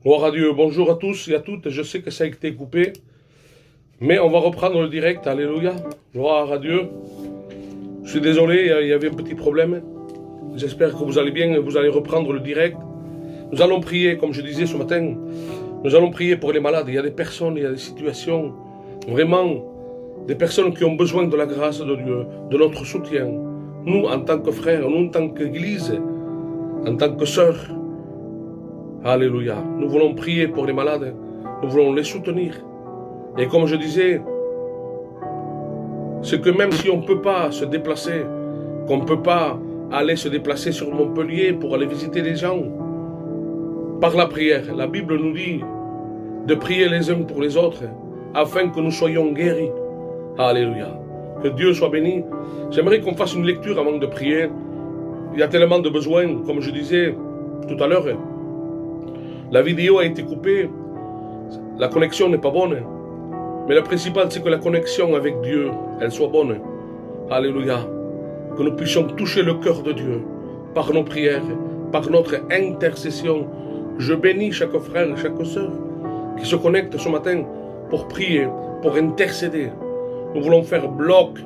Gloire à Dieu, bonjour à tous et à toutes, je sais que ça a été coupé, mais on va reprendre le direct, alléluia, gloire à Dieu. Je suis désolé, il y avait un petit problème, j'espère que vous allez bien, vous allez reprendre le direct. Nous allons prier, comme je disais ce matin, nous allons prier pour les malades. Il y a des personnes, il y a des situations, vraiment, des personnes qui ont besoin de la grâce de Dieu, de notre soutien. Nous, en tant que frères, nous, en tant qu'Église, en tant que sœurs, alléluia. Nous voulons prier pour les malades. Nous voulons les soutenir. Et comme je disais, c'est que même si on ne peut pas se déplacer, qu'on ne peut pas aller se déplacer sur Montpellier pour aller visiter les gens, par la prière, la Bible nous dit de prier les uns pour les autres afin que nous soyons guéris. Alléluia. Que Dieu soit béni. J'aimerais qu'on fasse une lecture avant de prier. Il y a tellement de besoins, comme je disais tout à l'heure. La vidéo a été coupée, la connexion n'est pas bonne. Mais le principal, c'est que la connexion avec Dieu, elle soit bonne. Alléluia. Que nous puissions toucher le cœur de Dieu par nos prières, par notre intercession. Je bénis chaque frère et chaque sœur qui se connecte ce matin pour prier, pour intercéder. Nous voulons faire bloc.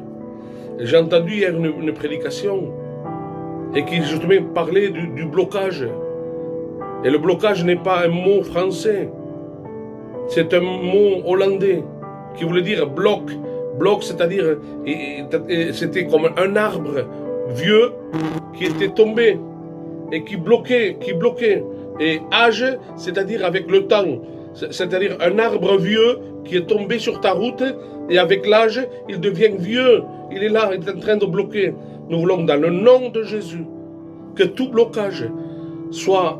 J'ai entendu hier une prédication et qui justement parlait du blocage. Et le blocage n'est pas un mot français, c'est un mot hollandais qui voulait dire bloc. Bloc, c'est-à-dire, c'était comme un arbre vieux qui était tombé et qui bloquait. Et âge, c'est-à-dire avec le temps, c'est-à-dire un arbre vieux qui est tombé sur ta route et avec l'âge, il devient vieux. Il est là, il est en train de bloquer. Nous voulons, dans le nom de Jésus, que tout blocage soit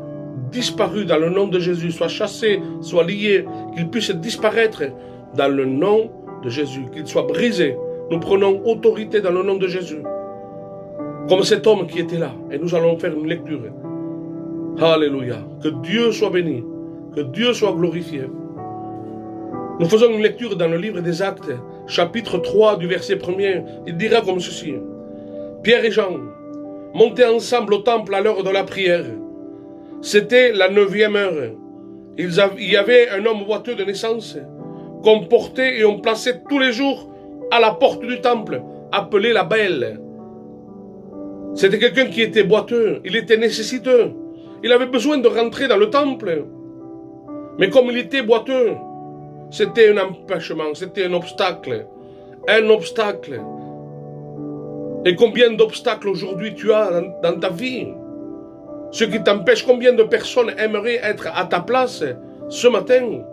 disparu dans le nom de Jésus, soit chassé, soit lié, qu'il puisse disparaître dans le nom de Jésus, qu'il soit brisé. Nous prenons autorité dans le nom de Jésus. Comme cet homme qui était là. Et nous allons faire une lecture. Alléluia. Que Dieu soit béni. Que Dieu soit glorifié. Nous faisons une lecture dans le livre des Actes, chapitre 3 du verset 1er. Il dira comme ceci. Pierre et Jean montaient ensemble au temple à l'heure de la prière. C'était la 9e heure. Il y avait un homme boiteux de naissance qu'on portait et on plaçait tous les jours à la porte du temple, appelé la Belle. C'était quelqu'un qui était boiteux, il était nécessiteux. Il avait besoin de rentrer dans le temple. Mais comme il était boiteux, c'était un empêchement, c'était un obstacle. Un obstacle. Et combien d'obstacles aujourd'hui tu as dans ta vie? Ce qui t'empêche, combien de personnes aimeraient être à ta place ce matin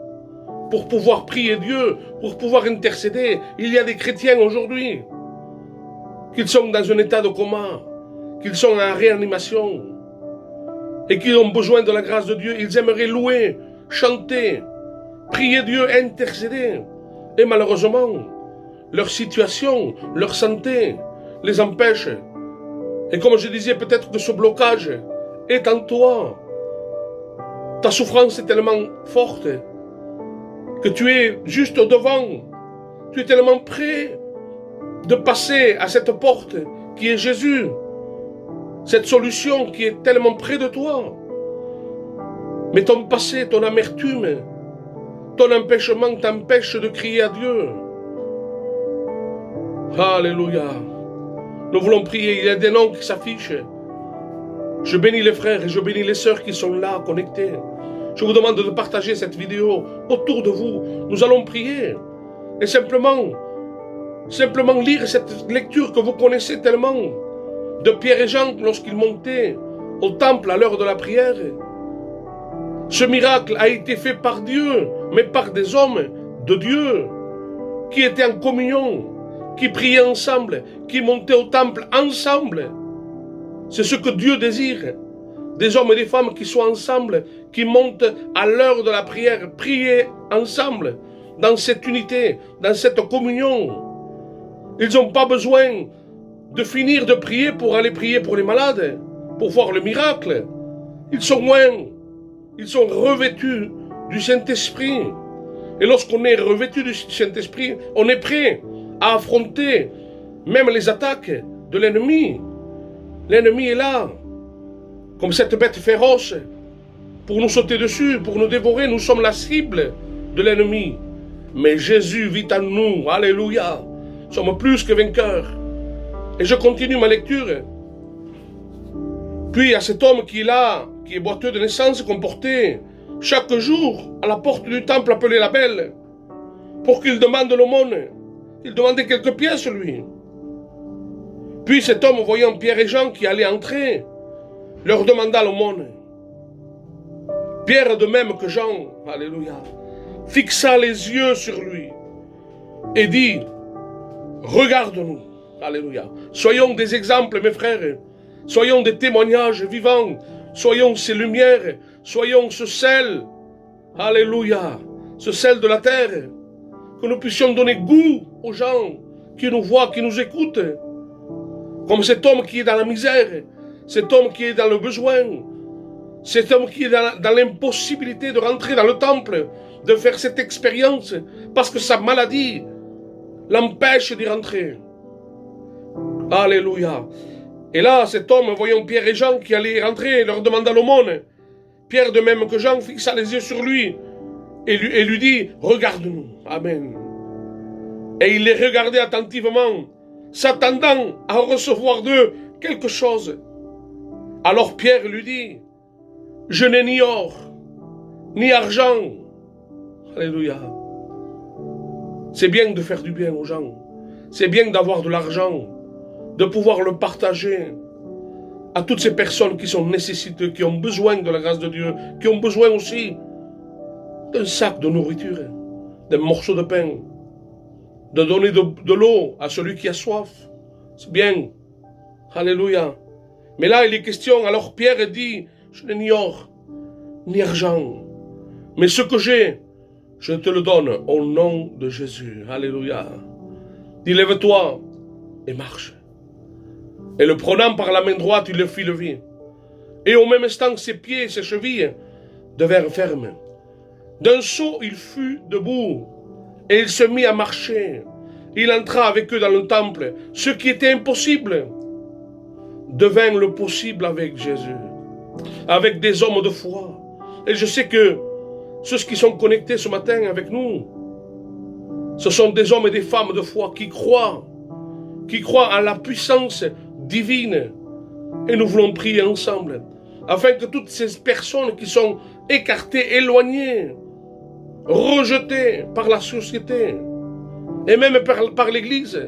pour pouvoir prier Dieu, pour pouvoir intercéder. Il y a des chrétiens aujourd'hui qui sont dans un état de coma, qui sont en réanimation et qui ont besoin de la grâce de Dieu. Ils aimeraient louer, chanter, prier Dieu, intercéder. Et malheureusement, leur situation, leur santé les empêche. Et comme je disais, peut-être que ce blocage est en toi. Ta souffrance est tellement forte que tu es juste devant. Tu es tellement prêt de passer à cette porte qui est Jésus. Cette solution qui est tellement près de toi. Mais ton passé, ton amertume, ton empêchement t'empêche de crier à Dieu. Alléluia. Nous voulons prier. Il y a des noms qui s'affichent. Je bénis les frères et je bénis les sœurs qui sont là, connectés. Je vous demande de partager cette vidéo autour de vous. Nous allons prier. Et simplement lire cette lecture que vous connaissez tellement de Pierre et Jean lorsqu'ils montaient au temple à l'heure de la prière. Ce miracle a été fait par Dieu, mais par des hommes de Dieu qui étaient en communion, qui priaient ensemble, qui montaient au temple ensemble. C'est ce que Dieu désire. Des hommes et des femmes qui sont ensemble, qui montent à l'heure de la prière, prier ensemble, dans cette unité, dans cette communion. Ils n'ont pas besoin de finir de prier pour aller prier pour les malades, pour voir le miracle. Ils sont loin. Ils sont revêtus du Saint-Esprit. Et lorsqu'on est revêtu du Saint-Esprit, on est prêt à affronter même les attaques de l'ennemi. L'ennemi est là, comme cette bête féroce, pour nous sauter dessus, pour nous dévorer. Nous sommes la cible de l'ennemi. Mais Jésus vit en nous. Alléluia. Nous sommes plus que vainqueurs. Et je continue ma lecture. Puis il y a cet homme qui est là, qui est boiteux de naissance, qu'on portait chaque jour à la porte du temple appelé la Belle, pour qu'il demande l'aumône. Il demandait quelques pièces, lui. Puis cet homme, voyant Pierre et Jean qui allaient entrer, leur demanda l'aumône. Pierre, de même que Jean, alléluia, fixa les yeux sur lui et dit, regarde-nous, alléluia. Soyons des exemples, mes frères. Soyons des témoignages vivants. Soyons ces lumières. Soyons ce sel. Alléluia. Ce sel de la terre. Que nous puissions donner goût aux gens qui nous voient, qui nous écoutent. Comme cet homme qui est dans la misère. Cet homme qui est dans le besoin. Cet homme qui est dans l'impossibilité de rentrer dans le temple. De faire cette expérience. Parce que sa maladie l'empêche d'y rentrer. Alléluia. Et là, cet homme, voyant Pierre et Jean qui allaient rentrer, leur demanda l'aumône. Pierre, de même que Jean, fixa les yeux sur lui et lui dit, regarde-nous. Amen. Et il les regardait attentivement, s'attendant à recevoir d'eux quelque chose. Alors Pierre lui dit, je n'ai ni or, ni argent. Alléluia. C'est bien de faire du bien aux gens. C'est bien d'avoir de l'argent, de pouvoir le partager à toutes ces personnes qui sont nécessiteuses, qui ont besoin de la grâce de Dieu, qui ont besoin aussi d'un sac de nourriture, d'un morceau de pain, de donner de l'eau à celui qui a soif. C'est bien. Alléluia. Mais là, il est question, alors Pierre dit, je n'ai ni or, ni argent, mais ce que j'ai, je te le donne au nom de Jésus. Alléluia. Dis, lève-toi et marche. Et le prenant par la main droite, il le fit lever. Et au même instant, ses pieds et ses chevilles devinrent fermes. D'un saut, il fut debout, et il se mit à marcher. Il entra avec eux dans le temple. Ce qui était impossible devint le possible avec Jésus, avec des hommes de foi. Et je sais que ceux qui sont connectés ce matin avec nous, ce sont des hommes et des femmes de foi qui croient en la puissance divine. Et nous voulons prier ensemble, afin que toutes ces personnes qui sont écartées, éloignées, rejetées par la société, et même par l'Église,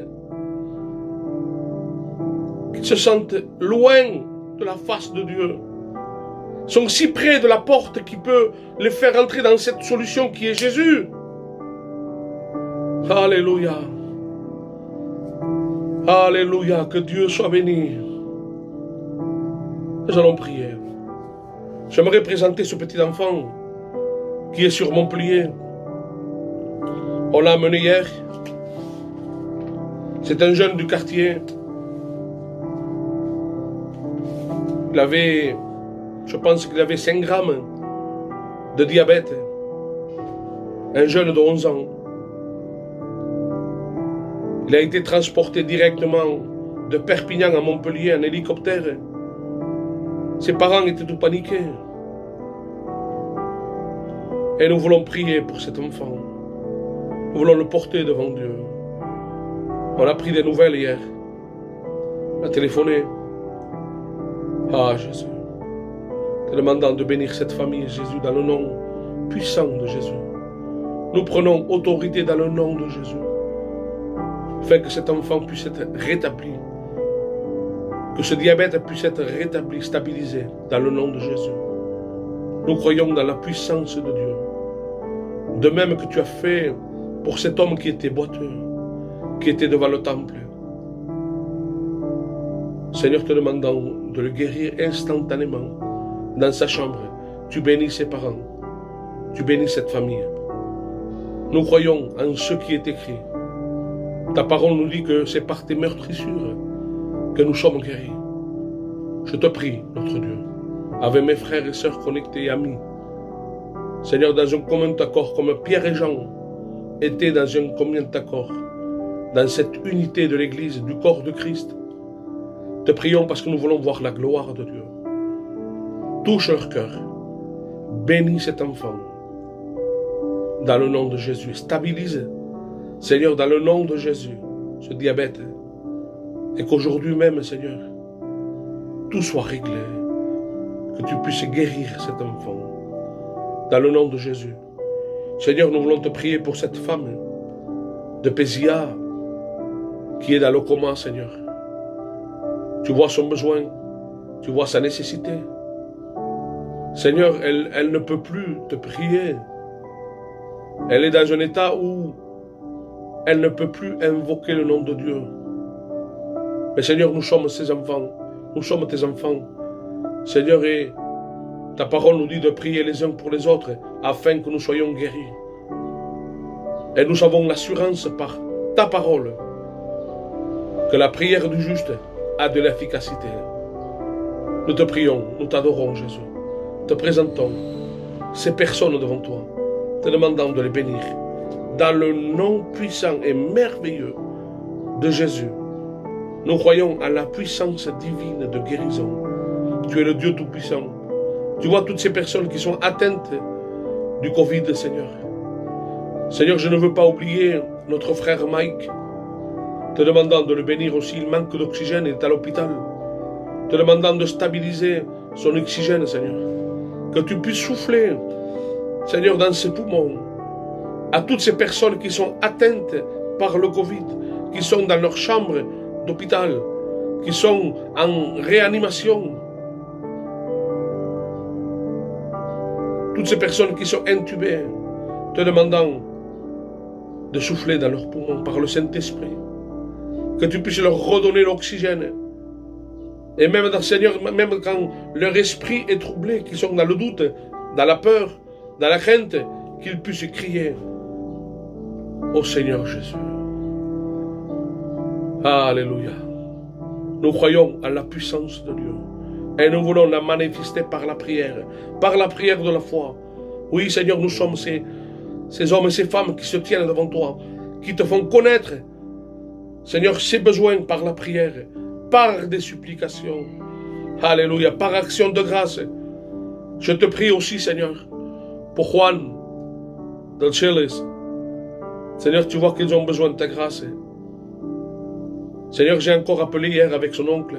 qui se sentent loin de la face de Dieu, sont si près de la porte qui peut les faire entrer dans cette solution qui est Jésus. Alléluia. Alléluia, que Dieu soit béni. Nous allons prier. J'aimerais présenter ce petit enfant qui est sur Montpellier. On l'a amené hier. C'est un jeune du quartier. Il avait, je pense qu'il avait 5 grammes de diabète. Un jeune de 11 ans. Il a été transporté directement de Perpignan à Montpellier en hélicoptère. Ses parents étaient tout paniqués. Et nous voulons prier pour cet enfant. Nous voulons le porter devant Dieu. On a pris des nouvelles hier. On a téléphoné. Ah Jésus. Te demandant de bénir cette famille, Jésus, dans le nom puissant de Jésus. Nous prenons autorité dans le nom de Jésus, afin que cet enfant puisse être rétabli, que ce diabète puisse être rétabli, stabilisé, dans le nom de Jésus. Nous croyons dans la puissance de Dieu. De même que tu as fait pour cet homme qui était boiteux, qui était devant le temple. Seigneur, te demandant de le guérir instantanément dans sa chambre. Tu bénis ses parents, tu bénis cette famille. Nous croyons en ce qui est écrit. Ta parole nous dit que c'est par tes meurtrissures que nous sommes guéris. Je te prie, notre Dieu, avec mes frères et sœurs connectés et amis, Seigneur, dans un commun accord, comme Pierre et Jean étaient dans un commun accord, dans cette unité de l'Église, du corps de Christ, te prions parce que nous voulons voir la gloire de Dieu. Touche leur cœur, Bénis cet enfant. Dans le nom de Jésus. Stabilise, Seigneur, dans le nom de Jésus, ce diabète. Et qu'aujourd'hui même, Seigneur, tout soit réglé. Que tu puisses guérir cet enfant. Dans le nom de Jésus. Seigneur, nous voulons te prier pour cette femme de Pézia qui est dans le coma, Seigneur. Tu vois son besoin. Tu vois sa nécessité. Seigneur, elle ne peut plus te prier. Elle est dans un état où elle ne peut plus invoquer le nom de Dieu. Mais Seigneur, nous sommes ses enfants. Nous sommes tes enfants. Seigneur, et ta parole nous dit de prier les uns pour les autres afin que nous soyons guéris. Et nous avons l'assurance par ta parole que la prière du juste a de l'efficacité. Nous te prions, nous t'adorons, Jésus. Te présentons ces personnes devant toi, te demandant de les bénir. Dans le nom puissant et merveilleux de Jésus, nous croyons à la puissance divine de guérison. Tu es le Dieu Tout-Puissant. Tu vois toutes ces personnes qui sont atteintes du Covid, Seigneur. Seigneur, je ne veux pas oublier notre frère Mike, te demandant de le bénir aussi. Il manque d'oxygène, il est à l'hôpital. Te demandant de stabiliser son oxygène, Seigneur. Que tu puisses souffler, Seigneur, dans ses poumons, à toutes ces personnes qui sont atteintes par le Covid, qui sont dans leur chambre d'hôpital, qui sont en réanimation. Toutes ces personnes qui sont intubées, te demandant de souffler dans leurs poumons par le Saint-Esprit. Que tu puisses leur redonner l'oxygène. Et même, Seigneur, même quand leur esprit est troublé, qu'ils sont dans le doute, dans la peur, dans la crainte, qu'ils puissent crier au Seigneur Jésus. Alléluia. Nous croyons à la puissance de Dieu. Et nous voulons la manifester par la prière de la foi. Oui, Seigneur, nous sommes ces hommes et ces femmes qui se tiennent devant toi, qui te font connaître, Seigneur, ces besoins par la prière, par des supplications. Alléluia, par action de grâce. Je te prie aussi, Seigneur, pour Juan, de Chile. Seigneur, tu vois qu'ils ont besoin de ta grâce. Seigneur, j'ai encore appelé hier avec son oncle,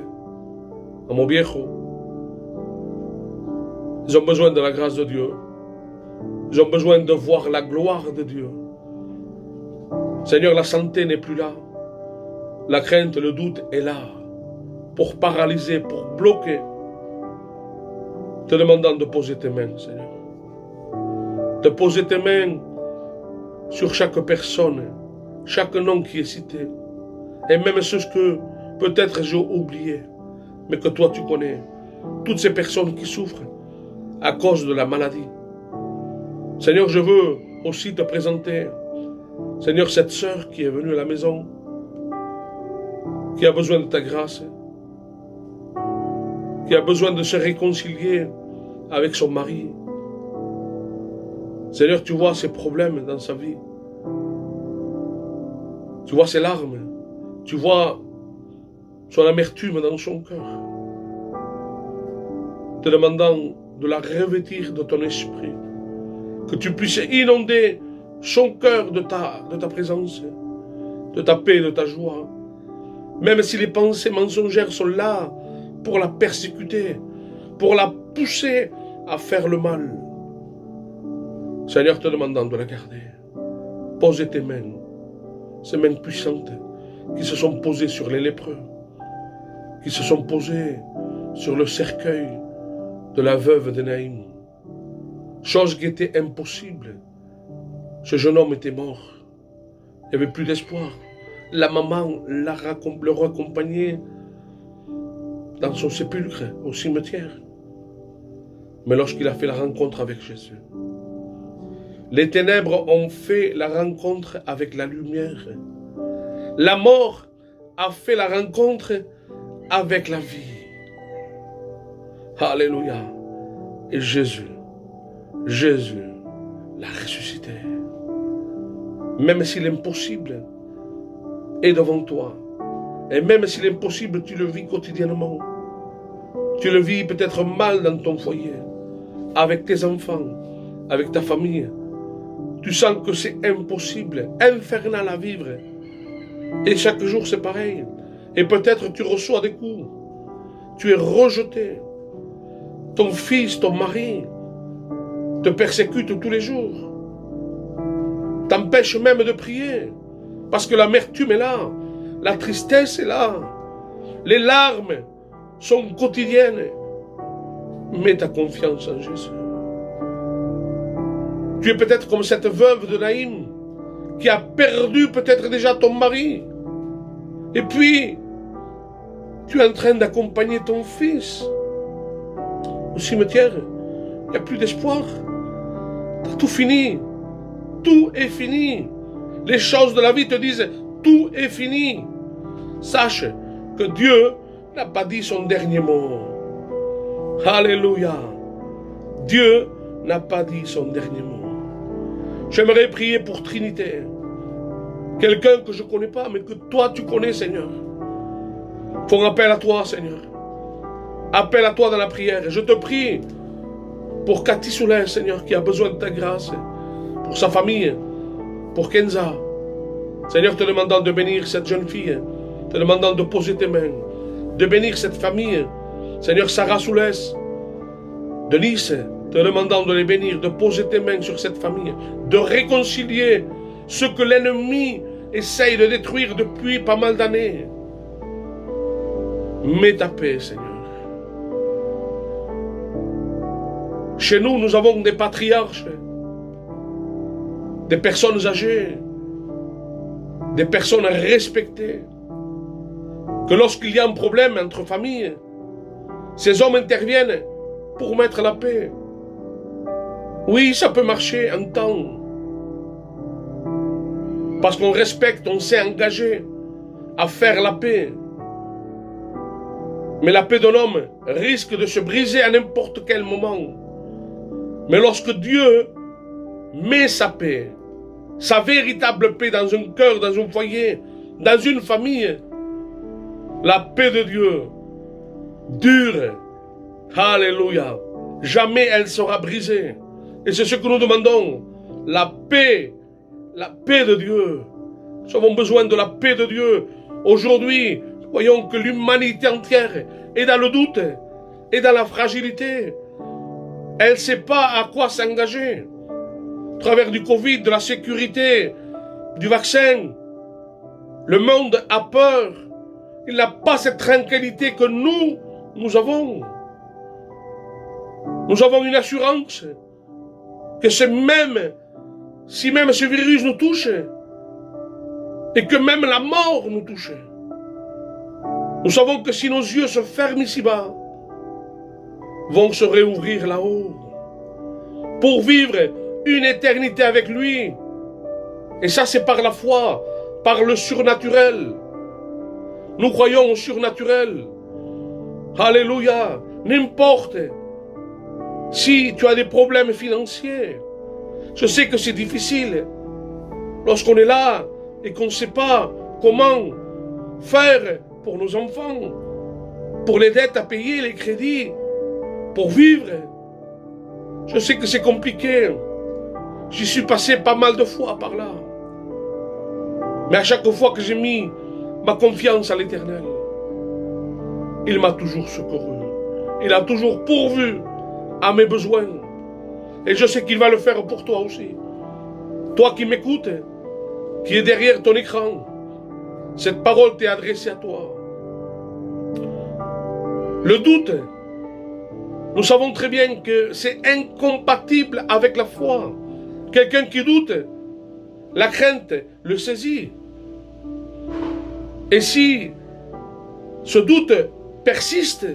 à mon viejo. Ils ont besoin de la grâce de Dieu. Ils ont besoin de voir la gloire de Dieu. Seigneur, la santé n'est plus là. La crainte, le doute est là pour paralyser, pour bloquer. Te demandant de poser tes mains, Seigneur. De poser tes mains sur chaque personne, chaque nom qui est cité. Et même ceux que peut-être j'ai oublié, mais que toi tu connais. Toutes ces personnes qui souffrent à cause de la maladie. Seigneur, je veux aussi te présenter, Seigneur, cette sœur qui est venue à la maison, qui a besoin de ta grâce, qui a besoin de se réconcilier avec son mari. Seigneur, tu vois ses problèmes dans sa vie. Tu vois ses larmes. Tu vois son amertume dans son cœur. Te demandant de la revêtir de ton esprit. Que tu puisses inonder son cœur de ta présence, de ta paix, de ta joie. Même si les pensées mensongères sont là pour la persécuter, pour la pousser à faire le mal. Seigneur, te demandant de la garder. Pose tes mains, ces mains puissantes qui se sont posées sur les lépreux, qui se sont posées sur le cercueil de la veuve de Naïm. Chose qui était impossible. Ce jeune homme était mort. Il n'y avait plus d'espoir. La maman le raccompagnait dans son sépulcre, au cimetière. Mais lorsqu'il a fait la rencontre avec Jésus, les ténèbres ont fait la rencontre avec la lumière. La mort a fait la rencontre avec la vie. Alléluia. Et Jésus l'a ressuscité. Même si l'impossible est devant toi, et même si l'impossible tu le vis quotidiennement, tu le vis peut-être mal dans ton foyer, avec tes enfants, avec ta famille. Tu sens que c'est impossible, infernal à vivre. Et chaque jour c'est pareil. Et peut-être tu reçois des coups. Tu es rejeté. Ton fils, ton mari te persécute tous les jours. T'empêche même de prier. Parce que l'amertume est là. La tristesse est là. Les larmes sont quotidiennes. Mets ta confiance en Jésus. Tu es peut-être comme cette veuve de Naïm qui a perdu peut-être déjà ton mari. Et puis, tu es en train d'accompagner ton fils au cimetière. Il n'y a plus d'espoir. Tu as tout fini. Tout est fini. Les choses de la vie te disent tout est fini. Sache que Dieu n'a pas dit son dernier mot. Alléluia. Dieu n'a pas dit son dernier mot. J'aimerais prier pour Trinité. Quelqu'un que je ne connais pas, mais que toi tu connais, Seigneur. Font appel à toi, Seigneur. Appel à toi dans la prière. Je te prie pour Cathy Soulin, Seigneur, qui a besoin de ta grâce. Pour sa famille. Pour Kenza. Seigneur, te demandant de bénir cette jeune fille. Te demandant de poser tes mains. De bénir cette famille. Seigneur, Sarah Soulès. De Nice. Te demandant de les bénir. De poser tes mains sur cette famille. De réconcilier ce que l'ennemi essaye de détruire depuis pas mal d'années. Mets ta paix, Seigneur. Chez nous, nous avons des patriarches, des personnes âgées, des personnes respectées, que lorsqu'il y a un problème entre familles, ces hommes interviennent pour mettre la paix. Oui, ça peut marcher un temps, parce qu'on respecte, on s'est engagé à faire la paix. Mais la paix d'un homme risque de se briser à n'importe quel moment. Mais lorsque Dieu met sa paix, sa véritable paix dans un cœur, dans un foyer, dans une famille, la paix de Dieu dure. Alléluia. Jamais elle sera brisée. Et c'est ce que nous demandons. La paix de Dieu. Nous avons besoin de la paix de Dieu. Aujourd'hui, voyons que l'humanité entière est dans le doute, est dans la fragilité. Elle ne sait pas à quoi s'engager. Au travers du Covid, de la sécurité, du vaccin, le monde a peur. Il n'a pas cette tranquillité que nous avons. Nous avons une assurance que si même ce virus nous touche, et que même la mort nous touche, nous savons que si nos yeux se ferment ici-bas, vont se réouvrir là-haut, pour vivre une éternité avec lui. Et ça, c'est par la foi, par le surnaturel. Nous croyons au surnaturel. Alléluia. N'importe si tu as des problèmes financiers. Je sais que c'est difficile lorsqu'on est là et qu'on ne sait pas comment faire pour nos enfants, pour les dettes à payer, les crédits, pour vivre. Je sais que c'est compliqué. J'y suis passé pas mal de fois par là. Mais à chaque fois que j'ai mis ma confiance à l'Éternel, il m'a toujours secouru. Il a toujours pourvu à mes besoins. Et je sais qu'il va le faire pour toi aussi. Toi qui m'écoutes, qui est derrière ton écran, cette parole t'est adressée à toi. Le doute, nous savons très bien que c'est incompatible avec la foi. Quelqu'un qui doute, la crainte le saisit. Et si ce doute persiste,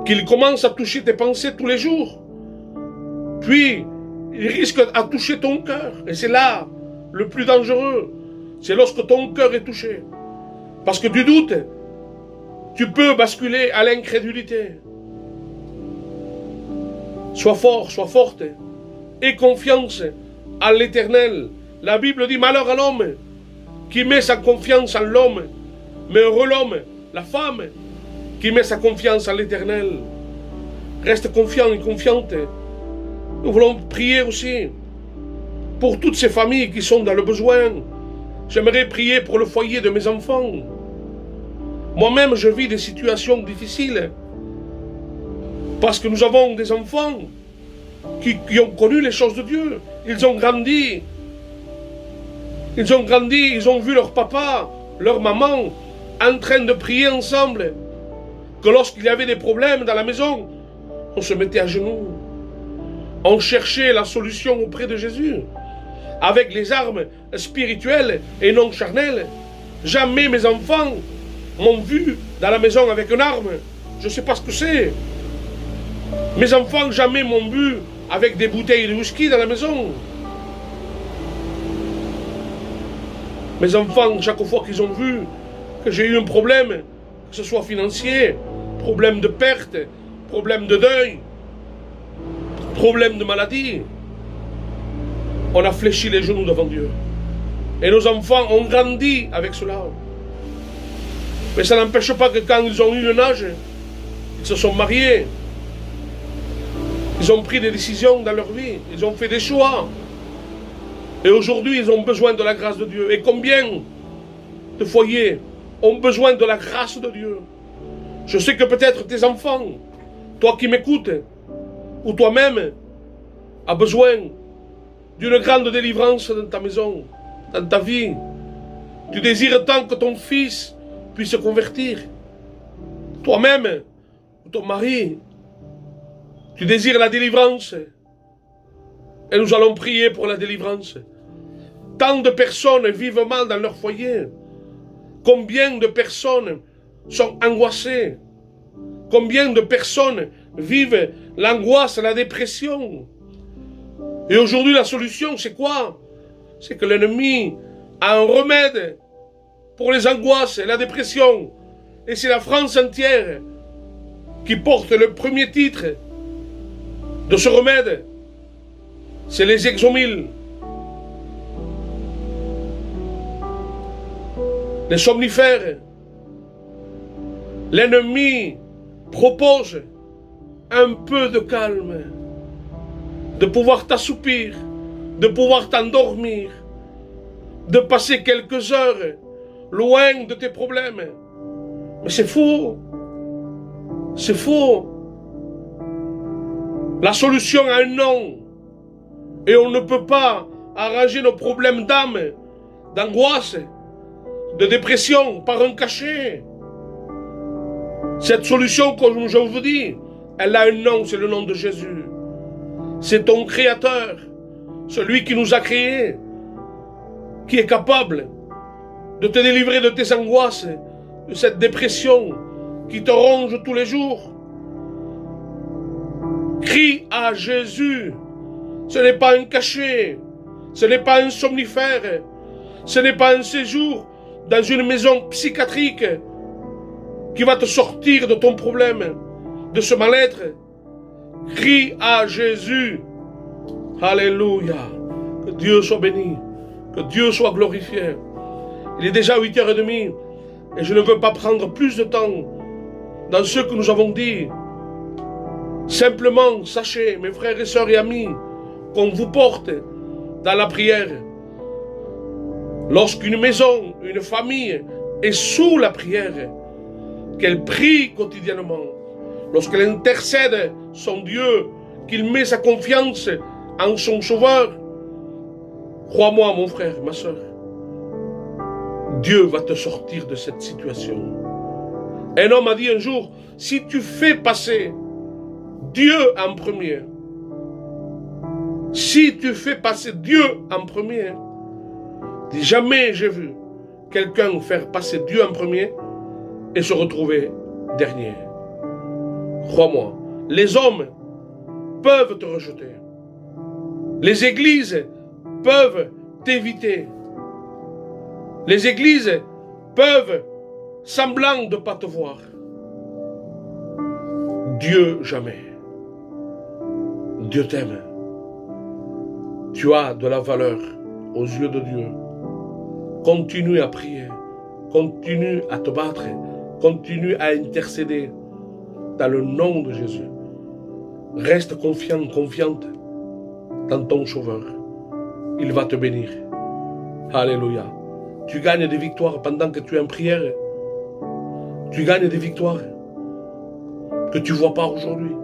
qu'il commence à toucher tes pensées tous les jours, puis il risque à toucher ton cœur. Et c'est là le plus dangereux. C'est lorsque ton cœur est touché. Parce que du doute, tu peux basculer à l'incrédulité. Sois fort, sois forte. Aie confiance à l'Éternel. La Bible dit malheur à l'homme qui met sa confiance en l'homme. Mais heureux l'homme, la femme, qui met sa confiance en l'Éternel. Reste confiant et confiante. Nous voulons prier aussi pour toutes ces familles qui sont dans le besoin. J'aimerais prier pour le foyer de mes enfants. Moi-même, je vis des situations difficiles parce que nous avons des enfants qui ont connu les choses de Dieu. Ils ont grandi. Ils ont grandi, ils ont vu leur papa, leur maman en train de prier ensemble. Que lorsqu'il y avait des problèmes dans la maison, on se mettait à genoux. On cherchait la solution auprès de Jésus, avec les armes spirituelles et non charnelles. Jamais mes enfants m'ont vu dans la maison avec une arme. Je ne sais pas ce que c'est. Mes enfants jamais m'ont vu avec des bouteilles de whisky dans la maison. Mes enfants, chaque fois qu'ils ont vu que j'ai eu un problème, que ce soit financier, problème de perte, problème de deuil, problème de maladie, on a fléchi les genoux devant Dieu. Et nos enfants ont grandi avec cela. Mais ça n'empêche pas que quand ils ont eu un âge, ils se sont mariés, ils ont pris des décisions dans leur vie, ils ont fait des choix. Et aujourd'hui, ils ont besoin de la grâce de Dieu. Et combien de foyers ont besoin de la grâce de Dieu? Je sais que peut-être tes enfants, toi qui m'écoutes, ou toi-même, as besoin d'une grande délivrance dans ta maison, dans ta vie. Tu désires tant que ton fils puisse se convertir. Toi-même, ou ton mari, tu désires la délivrance. Et nous allons prier pour la délivrance. Tant de personnes vivent mal dans leur foyer. Combien de personnes sont angoissées? Combien de personnes vivent l'angoisse, la dépression? Et aujourd'hui, la solution, c'est quoi? C'est que l'ennemi a un remède pour les angoisses et la dépression. Et c'est la France entière qui porte le premier titre de ce remède. C'est les Exomil. Les somnifères. L'ennemi propose un peu de calme, de pouvoir t'assoupir, de pouvoir t'endormir, de passer quelques heures loin de tes problèmes. Mais c'est faux. C'est faux. La solution a un nom. Et on ne peut pas arranger nos problèmes d'âme, d'angoisse, de dépression par un cachet. Cette solution, comme je vous dis, elle a un nom, c'est le nom de Jésus. C'est ton Créateur, celui qui nous a créés, qui est capable de te délivrer de tes angoisses, de cette dépression qui te ronge tous les jours. Crie à Jésus. Ce n'est pas un cachet, ce n'est pas un somnifère, ce n'est pas un séjour dans une maison psychiatrique qui va te sortir de ton problème, de ce mal-être. Crie à Jésus. Alléluia. Que Dieu soit béni, que Dieu soit glorifié. Il est déjà 8h30 et je ne veux pas prendre plus de temps dans ce que nous avons dit. Simplement, sachez, mes frères et sœurs et amis, qu'on vous porte dans la prière. Lorsqu'une maison, une famille est sous la prière, qu'elle prie quotidiennement, lorsqu'elle intercède son Dieu, qu'il met sa confiance en son Sauveur, crois-moi mon frère, ma soeur, Dieu va te sortir de cette situation. Un homme a dit un jour, si tu fais passer Dieu en premier, si tu fais passer Dieu en premier, jamais j'ai vu quelqu'un faire passer Dieu en premier et se retrouver dernier. Crois-moi, les hommes peuvent te rejeter. Les églises peuvent t'éviter. Les églises peuvent semblant de ne pas te voir. Dieu jamais. Dieu t'aime. Tu as de la valeur aux yeux de Dieu. Continue à prier. Continue à te battre. Continue à intercéder dans le nom de Jésus. Reste confiant, confiante dans ton Sauveur. Il va te bénir. Alléluia. Tu gagnes des victoires pendant que tu es en prière. Tu gagnes des victoires que tu ne vois pas aujourd'hui.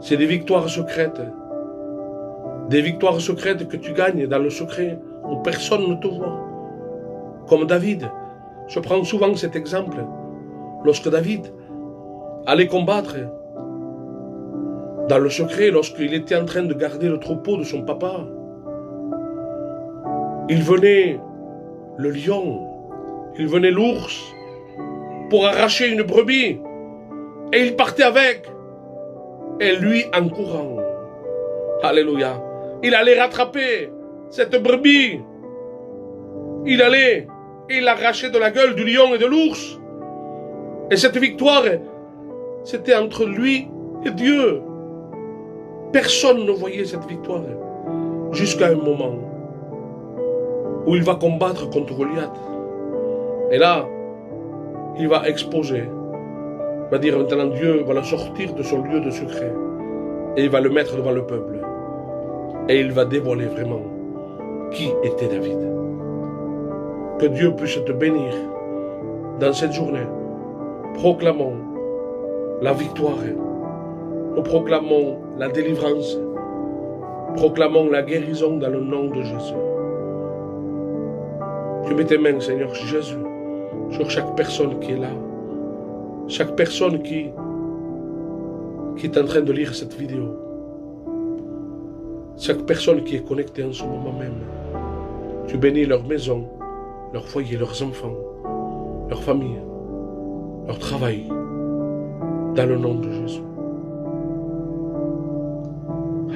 C'est des victoires secrètes. Des victoires secrètes que tu gagnes dans le secret où personne ne te voit. Comme David. Je prends souvent cet exemple. Lorsque David allait combattre dans le secret, lorsqu'il était en train de garder le troupeau de son papa, il venait le lion, il venait l'ours pour arracher une brebis et il partait avec. Et lui en courant, alléluia, il allait rattraper cette brebis. Il allait et il l'arrachait de la gueule du lion et de l'ours. Et cette victoire, c'était entre lui et Dieu. Personne ne voyait cette victoire jusqu'à un moment où il va combattre contre Goliath. Et là, il va exposer. Il va dire maintenant Dieu va le sortir de son lieu de secret et il va le mettre devant le peuple. Et il va dévoiler vraiment qui était David. Que Dieu puisse te bénir dans cette journée. Proclamons la victoire. Nous proclamons la délivrance. Proclamons la guérison dans le nom de Jésus. Tu mets tes mains, Seigneur Jésus, sur chaque personne qui est là. Chaque personne qui est en train de lire cette vidéo. Chaque personne qui est connectée en ce moment même. Tu bénis leur maison, leur foyer, leurs enfants, leur famille, leur travail, dans le nom de Jésus.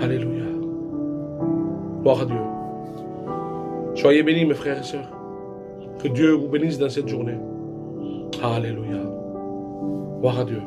Alléluia. Gloire à Dieu. Soyez bénis, mes frères et sœurs. Que Dieu vous bénisse dans cette journée. Alléluia. Gloire à Dieu.